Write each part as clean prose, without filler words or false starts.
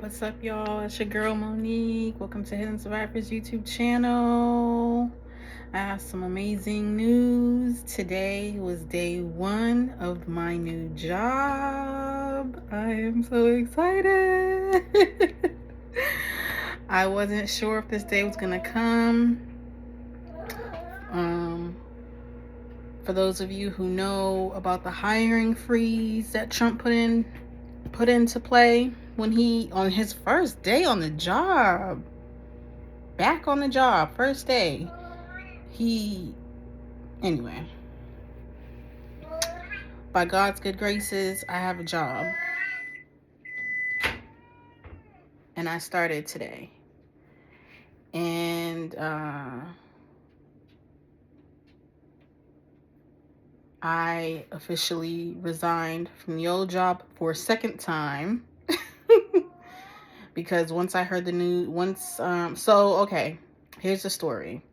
What's up, y'all? It's your girl Monique. Welcome to Hidden.Survivor's YouTube channel. I have some amazing news. Today was day 1 of my new job. I am so excited. I wasn't sure if this day was gonna come. For those of you who know about the hiring freeze that Trump put into play when he on his first day on the job, back on the job, first day, anyway, by God's good graces, I have a job, and I started today, and I officially resigned from the old job for a second time. Because once I heard the news, okay, here's the story.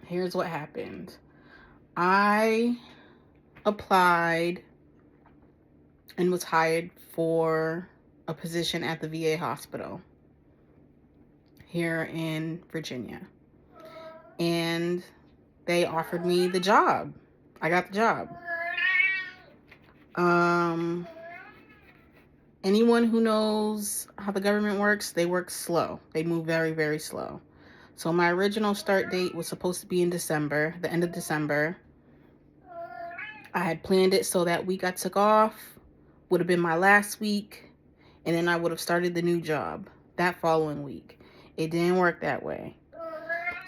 Here's what happened. I applied and was hired for a position at the VA hospital here in Virginia. And they offered me the job. I got the job. Anyone who knows how the government works, they work slow. They move very, very slow. So my original start date was supposed to be in December, the end of December. I had planned it so that week I took off would have been my last week, and then I would have started the new job that following week. It didn't work that way.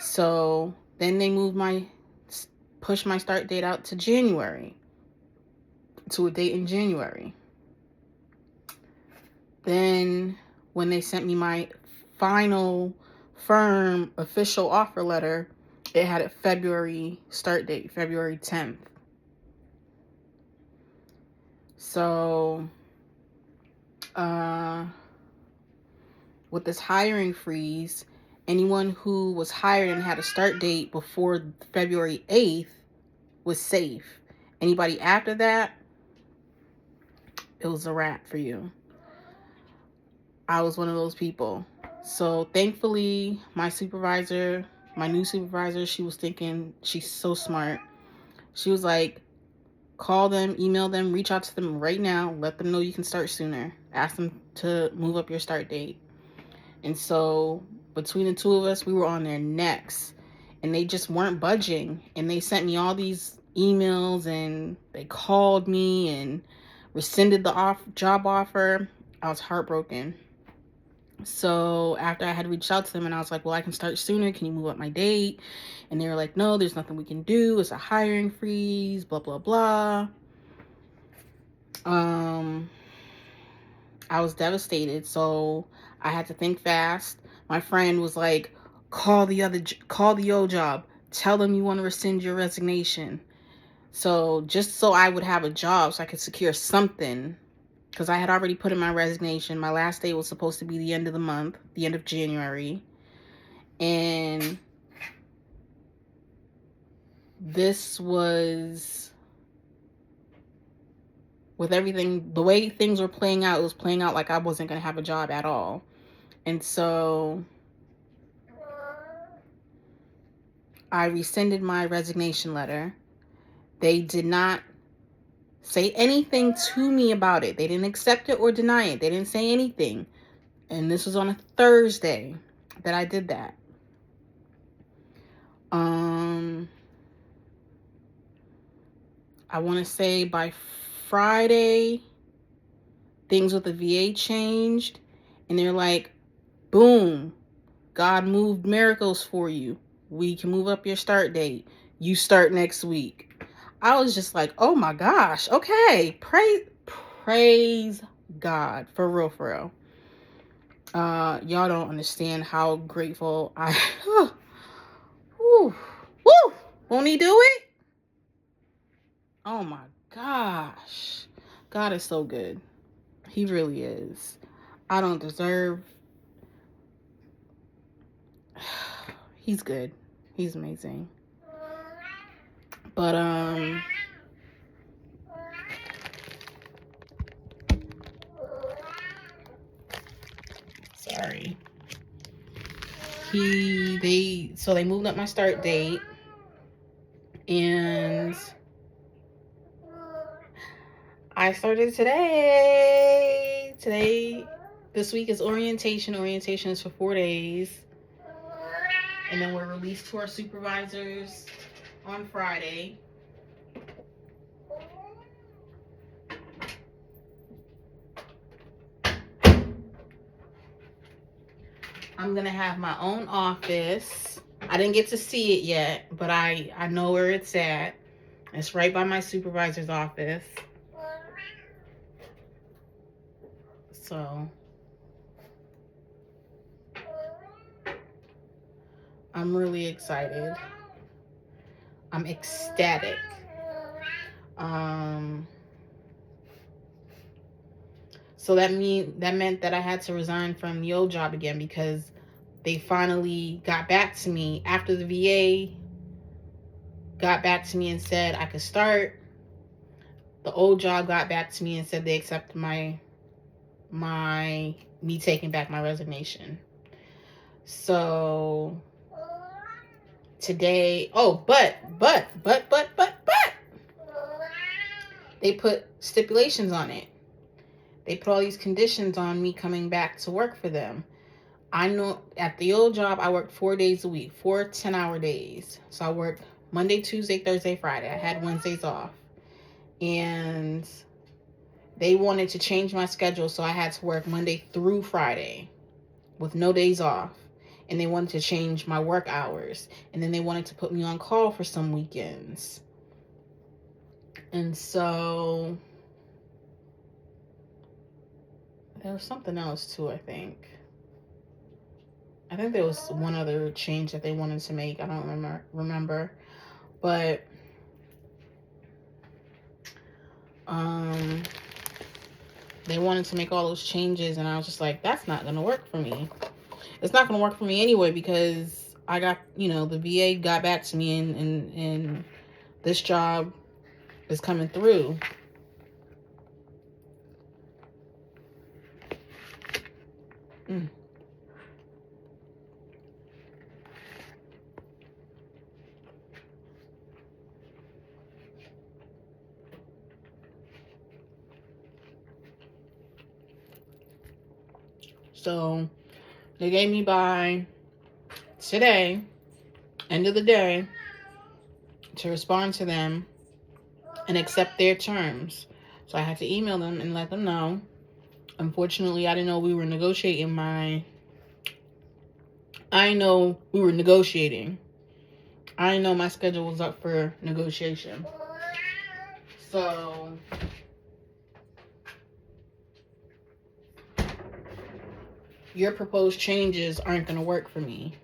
So then they pushed my start date out to January, to a date in January. Then when they sent me my final firm official offer letter, it had a February start date, February 10th. So with this hiring freeze, anyone who was hired and had a start date before February 8th was safe. Anybody after that, it was a wrap for you. I was one of those people. So thankfully, my new supervisor, she was thinking, she's so smart. She was like, call them, email them, reach out to them right now. Let them know you can start sooner. Ask them to move up your start date. And so between the two of us, we were on their necks. And they just weren't budging. And they sent me all these emails, and they called me and rescinded the job offer. I was heartbroken. So after I had reached out to them and I was like, well, I can start sooner. Can you move up my date? And they were like, no, there's nothing we can do. It's a hiring freeze, blah, blah, blah. I was devastated. So I had to think fast. My friend was like, call the old job. Tell them you want to rescind your resignation. So just so I would have a job, so I could secure something. Because I had already put in my resignation. My last day was supposed to be the end of the month, the end of January. And this was, with everything, the way things were playing out, it was playing out like I wasn't going to have a job at all. And so I rescinded my resignation letter. They did not say anything to me about it. They didn't accept it or deny it. They didn't say anything. And this was on a Thursday that I did that. I want to say by Friday, things with the VA changed. And they're like, boom, God moved miracles for you. We can move up your start date. You start next week. I was just like, oh my gosh, okay. Praise God. For real, for real. Y'all don't understand how grateful I woo. Won't he do it? Oh my gosh. God is so good. He really is. I don't deserve. He's good. He's amazing. But sorry. They moved up my start date, and I started today. This week is orientation. Orientation is for 4 days. And then we're released to our supervisors on Friday. I'm going to have my own office. I didn't get to see it yet, but I know where it's at. It's right by my supervisor's office. So I'm really excited. I'm ecstatic. So that meant that I had to resign from the old job again, because they finally got back to me after the VA got back to me and said I could start. The old job got back to me and said they accepted me taking back my resignation. So today, but they put stipulations on it. They put all these conditions on me coming back to work for them. I know at the old job, I worked 4 days a week, 4 10-hour days. So I worked Monday, Tuesday, Thursday, Friday. I had Wednesdays off. And they wanted to change my schedule, so I had to work Monday through Friday with no days off. And they wanted to change my work hours. And then they wanted to put me on call for some weekends. And so there was something else too, I think. I think there was one other change that they wanted to make. I don't remember. But they wanted to make all those changes, and I was just like, that's not going to work for me. It's not going to work for me anyway, because I got, the VA got back to me, and this job is coming through. So they gave me by today, end of the day, to respond to them and accept their terms. So I had to email them and let them know. Unfortunately, I didn't know we were negotiating I know we were negotiating. I know my schedule was up for negotiation. So your proposed changes aren't going to work for me.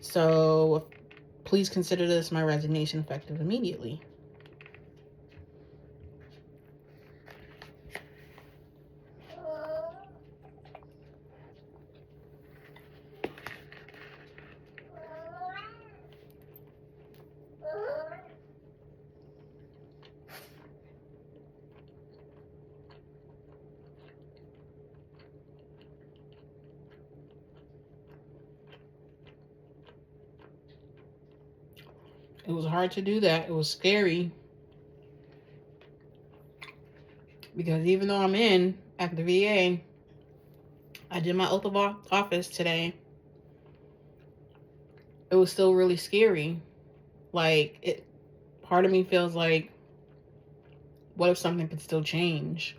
So please consider this my resignation effective immediately. It was hard to do that. It was scary. Because even though I'm in at the VA, I did my oath of office today. It was still really scary. Part of me feels like, what if something could still change?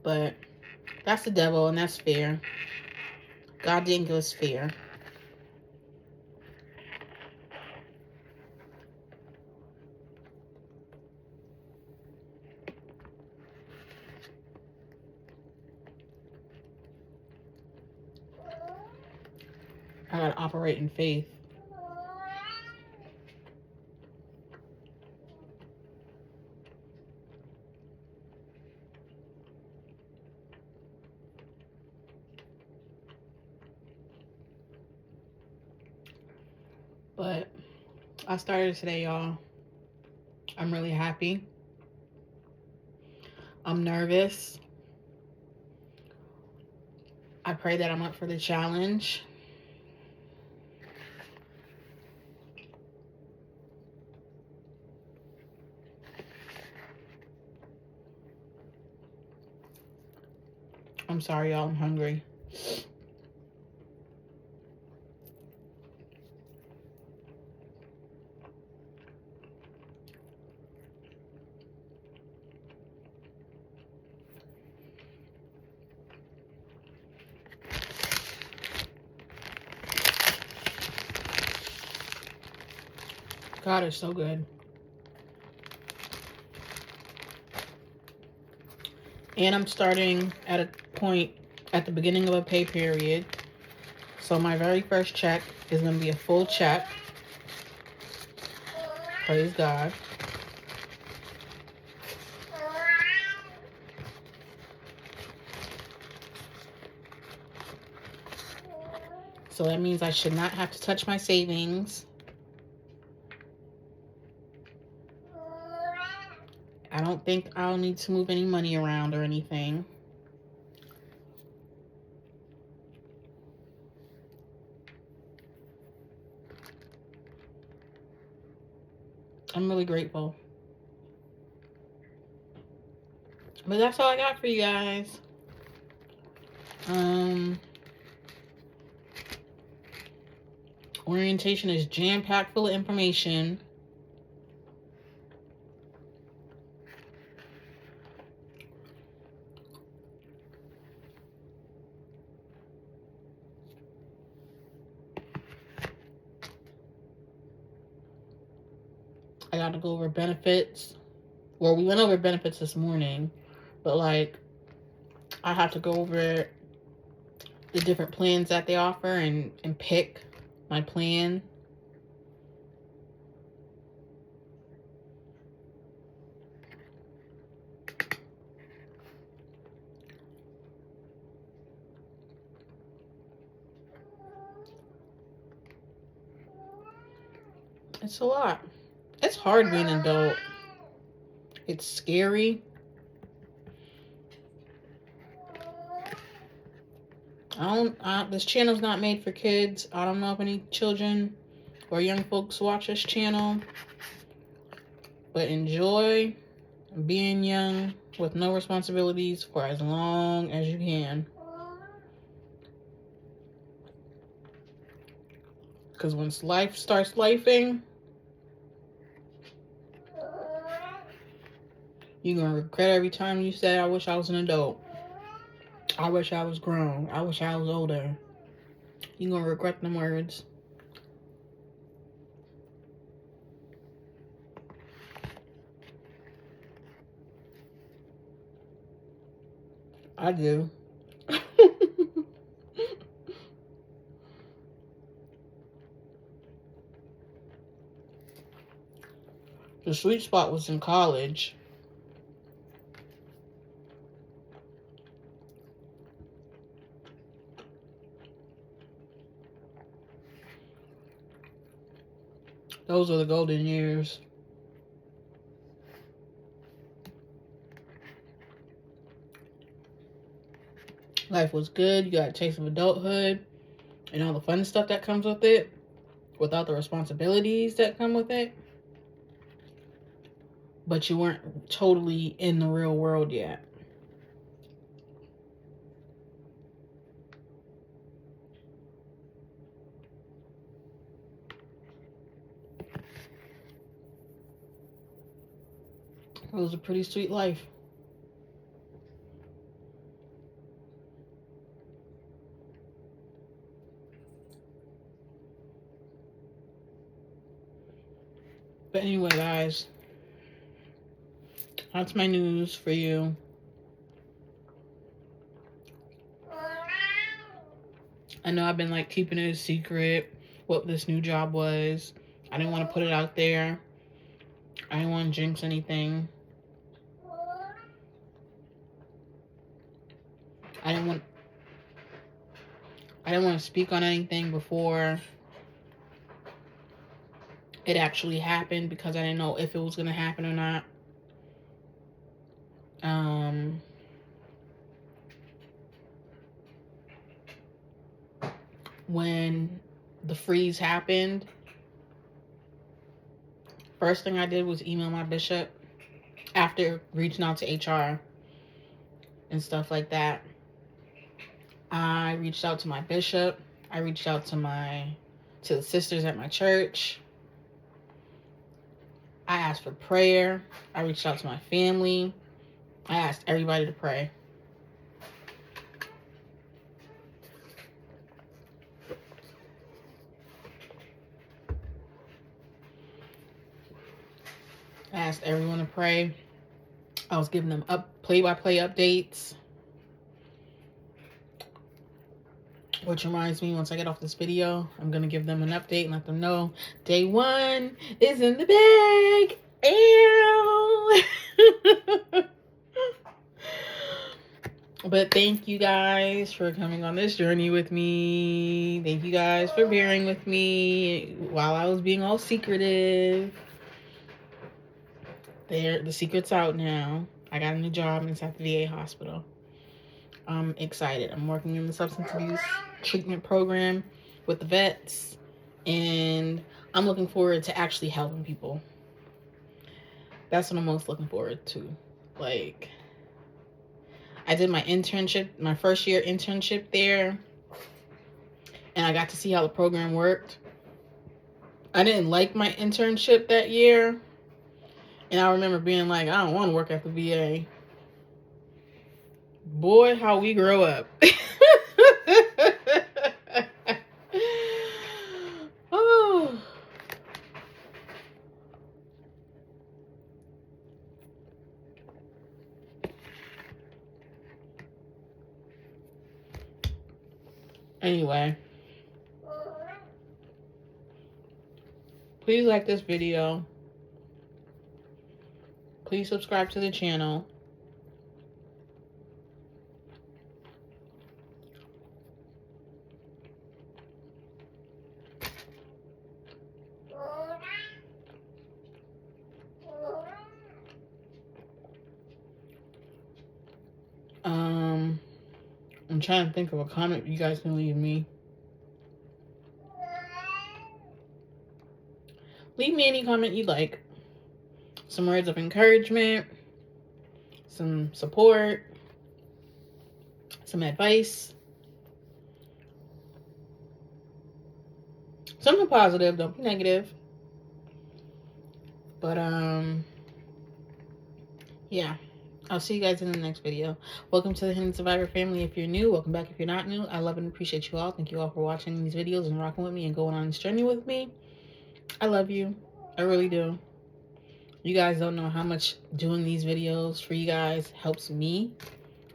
But that's the devil, and that's fear. God didn't give us fear. I gotta operate in faith. But I started today, y'all. I'm really happy. I'm nervous. I pray that I'm up for the challenge. I'm sorry, y'all. I'm hungry. God is so good. And I'm starting at a point at the beginning of a pay period. So my very first check is going to be a full check. Praise God. So that means I should not have to touch my savings. I don't think I'll need to move any money around or anything. I'm really grateful. But that's all I got for you guys. Orientation is jam-packed full of information. I got to go over benefits. Well, we went over benefits this morning, but like I have to go over the different plans that they offer and pick my plan. It's a lot. It's hard being an adult. It's scary. This channel's not made for kids. I don't know if any children or young folks watch this channel, but enjoy being young with no responsibilities for as long as you can. Because once life starts lifing, you're going to regret every time you say, I wish I was an adult. I wish I was grown. I wish I was older. You're going to regret them words. I do. The sweet spot was in college. Those are the golden years. Life was good. You got a taste of adulthood and all the fun stuff that comes with it without the responsibilities that come with it. But you weren't totally in the real world yet. It was a pretty sweet life. But anyway, guys, that's my news for you. I know I've been like keeping it a secret what this new job was. I didn't want to put it out there. I didn't want to jinx anything. I didn't want to speak on anything before it actually happened because I didn't know if it was going to happen or not. when the freeze happened, first thing I did was email my bishop after reaching out to HR and stuff like that. I reached out to my bishop. I reached out to the sisters at my church. I asked for prayer. I reached out to my family. I asked everybody to pray. I asked everyone to pray. I was giving them play-by-play updates. Which reminds me, once I get off this video, I'm going to give them an update and let them know day 1 is in the bag. Ew. But thank you guys for coming on this journey with me. Thank you guys for bearing with me while I was being all secretive. The secret's out now. I got a new job inside the VA hospital. I'm excited. I'm working in the substance abuse treatment program with the vets, and I'm looking forward to actually helping people. That's what I'm most looking forward to. Like, I did my internship, my first year internship there, and I got to see how the program worked. I didn't like my internship that year, and I remember being like, I don't want to work at the VA. Boy, how we grow up. Oh. Anyway, please like this video. Please subscribe to the channel. I'm trying to think of a comment you guys can leave me. Leave me any comment you like. Some words of encouragement, some support, some advice. Something positive, don't be negative. But yeah. I'll see you guys in the next video. Welcome to the Hidden.Survivor family. If you're new, welcome back if you're not new. I love and appreciate you all. Thank you all for watching these videos and rocking with me and going on this journey with me. I love you. I really do. You guys don't know how much doing these videos for you guys helps me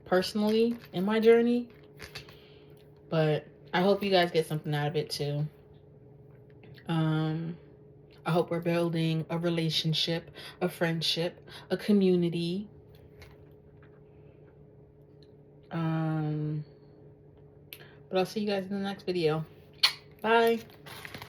personally in my journey. But I hope you guys get something out of it too. I hope we're building a relationship, a friendship, a community. But I'll see you guys in the next video. Bye.